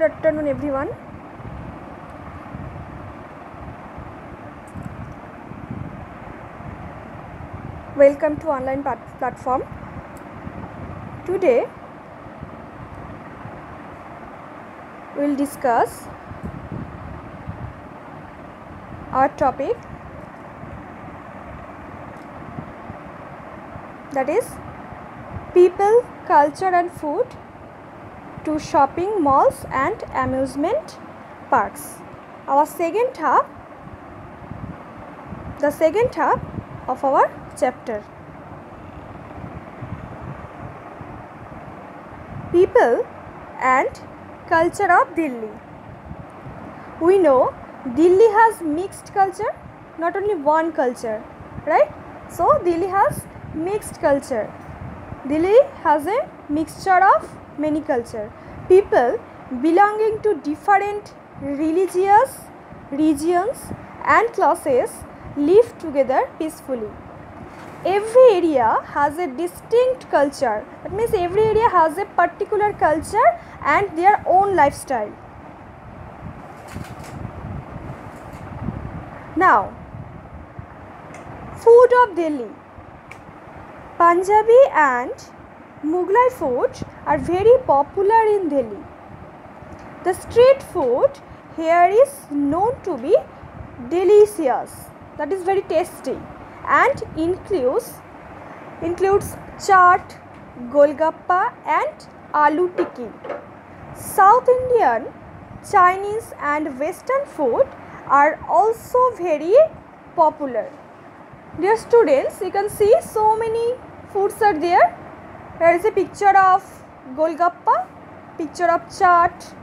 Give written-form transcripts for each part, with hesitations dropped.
Good afternoon, everyone. Welcome to online platform. Today we will discuss our topic, that is people, culture and food to shopping malls and amusement parks. Our second half, the second half of our chapter. People and culture of Delhi. We know Delhi has mixed culture, not only one culture, right? So Delhi has mixed culture. Delhi has a mixture of many culture. People belonging to different religious regions and classes live together peacefully. Every area has a distinct culture. That means every area has a particular culture and their own lifestyle. Now, food of Delhi. Punjabi and Mughlai food are very popular in Delhi. The street food here is known to be delicious, that is very tasty, and includes chaat, golgappa and aloo tikki. South Indian, Chinese and Western food are also very popular. Dear students, you can see so many foods are there. There is a picture of golgappa, picture of chaat.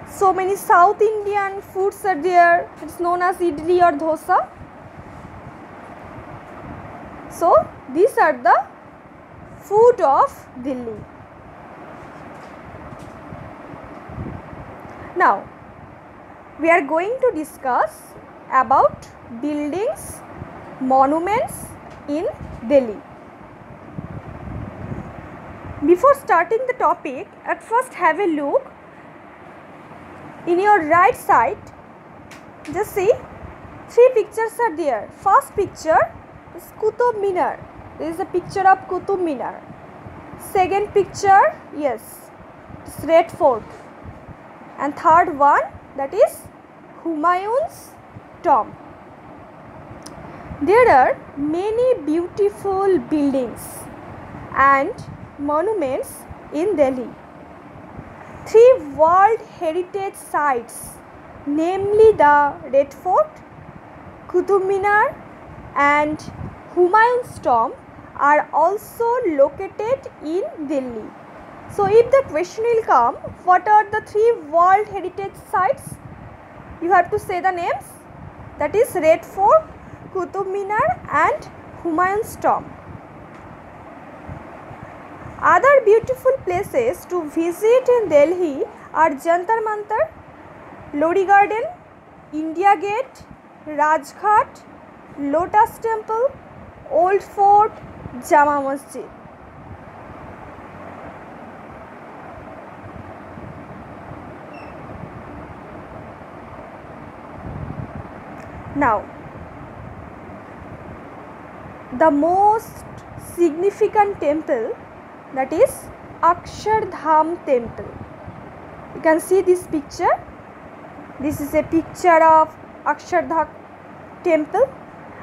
So many South Indian foods are there. It's known as idli or dosa. So these are the food of Delhi. Now we are going to discuss about buildings, monuments in Delhi. Before starting the topic, at first have a look in your right side. Just see, three pictures are there. First picture is Qutub Minar. There is a picture of Qutub Minar. Second picture, yes, it's Red Fort. And third one, that is Humayun's tomb. There are many beautiful buildings and monuments in Delhi. 3 World Heritage Sites, namely the Red Fort, Qutub Minar and Humayun's tomb, are also located in Delhi. So if the question will come, what are the 3 World Heritage Sites? You have to say the names, that is Red Fort, Qutub Minar and Humayun's tomb. Other beautiful places to visit in Delhi are Jantar Mantar, Lodi Garden, India Gate, Rajghat, Lotus Temple, Old Fort, Jama Masjid. Now, the most significant temple, that is Akshardham temple. You can see this picture. This is a picture of Akshardham temple.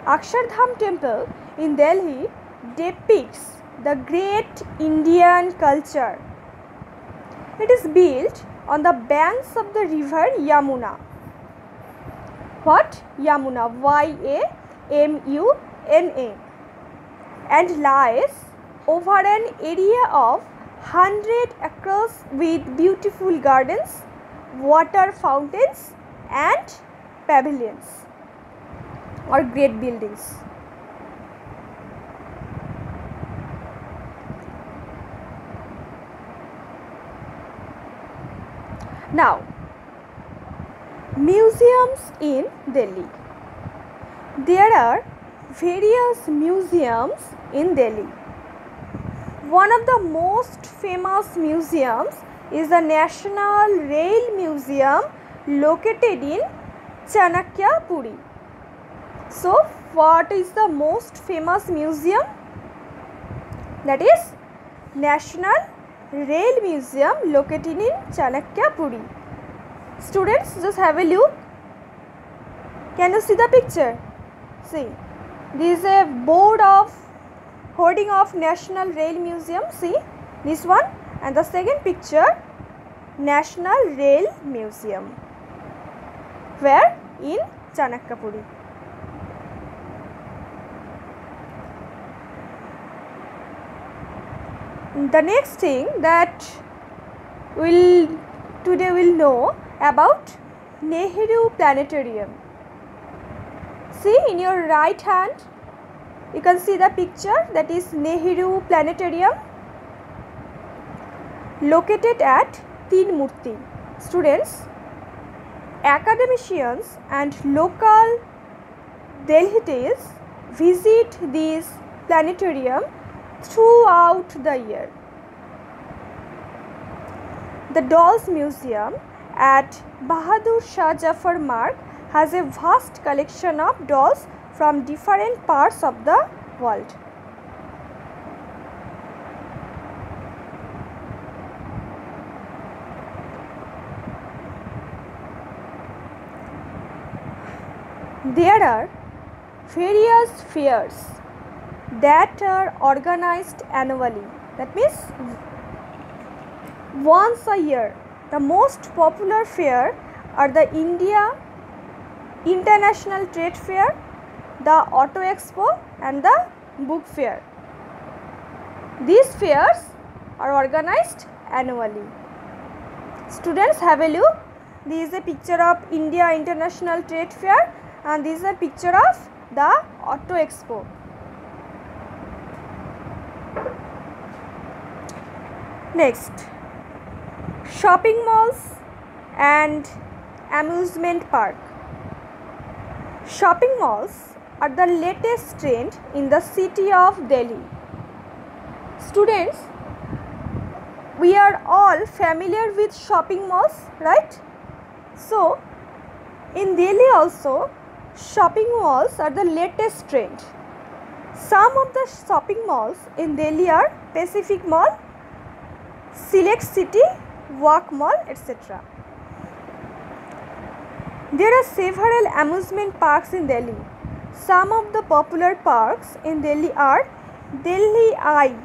Akshardham temple in Delhi depicts the great Indian culture. It is built on the banks of the river Yamuna. What? Yamuna, Y-A-M-U-N-A, and lies over an area of 100 acres with beautiful gardens, water fountains and pavilions or great buildings. Now, museums in Delhi. There are various museums in Delhi. One of the most famous museums is the National Rail Museum located in Chanakyapuri. So, what is the most famous museum? That is National Rail Museum located in Chanakyapuri. Students, just have a look. Can you see the picture? See, this is a board of hoarding of National Rail Museum. See this one, and the second picture, National Rail Museum. Where? In Chanakyapuri. The next thing that today we'll know about Nehru Planetarium. See, in your right hand you can see the picture, that is Nehru Planetarium located at Teen Murti. Students, academicians and local Delhites visit this planetarium throughout the year. The Dolls Museum at Bahadur Shah Jafar Marg has a vast collection of dolls from different parts of the world. There are various fairs that are organized annually. That means once a year. The most popular fair are the India International Trade Fair, the Auto Expo and the Book Fair. These fairs are organized annually. Students, have a look. This is a picture of India International Trade Fair and this is a picture of the Auto Expo. Next, shopping malls and amusement park. Shopping malls are the latest trend in the city of Delhi. Students, we are all familiar with shopping malls, right? So, in Delhi also, shopping malls are the latest trend. Some of the shopping malls in Delhi are Pacific Mall, Select City, Walk Mall, etc. There are several amusement parks in Delhi. Some of the popular parks in Delhi are Delhi Eye.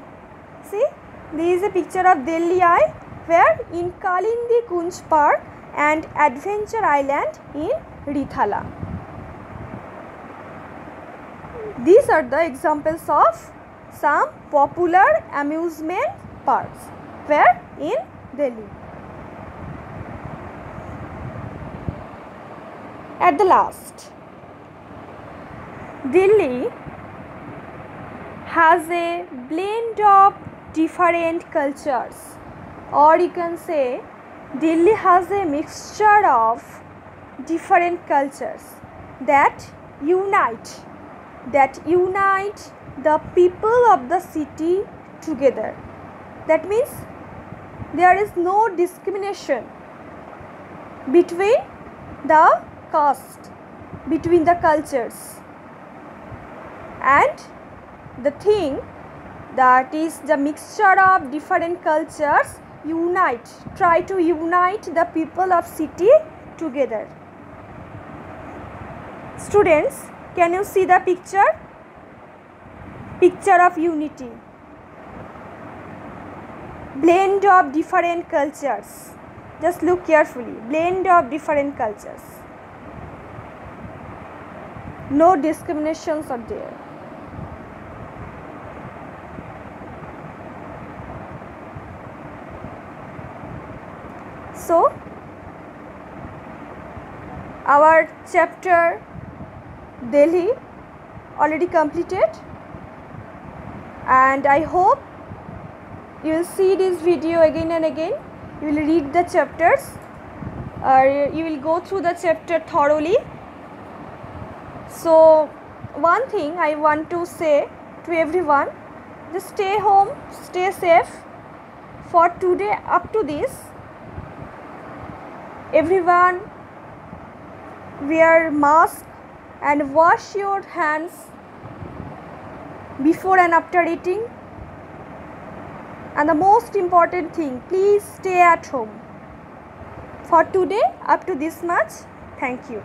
See, this is a picture of Delhi Eye, where in Kalindi Kunj Park and Adventure Island in Rithala. These are the examples of some popular amusement parks where in Delhi. At the last, Delhi has a blend of different cultures, or you can say Delhi has a mixture of different cultures that unite the people of the city together. That means there is no discrimination between the caste, between the cultures, and the thing that is the mixture of different cultures try to unite the people of city together. Students, can you see the picture? Picture of unity. Blend of different cultures. Just look carefully. Blend of different cultures. No discriminations are there. So, our chapter Delhi already completed, and I hope you will see this video again and again. You will read the chapters, or you will go through the chapter thoroughly. So, one thing I want to say to everyone, just stay home, stay safe. For today, up to this, Everyone wear mask and wash your hands before and after eating. And the most important thing, please stay at home. For today, up to this much. Thank you.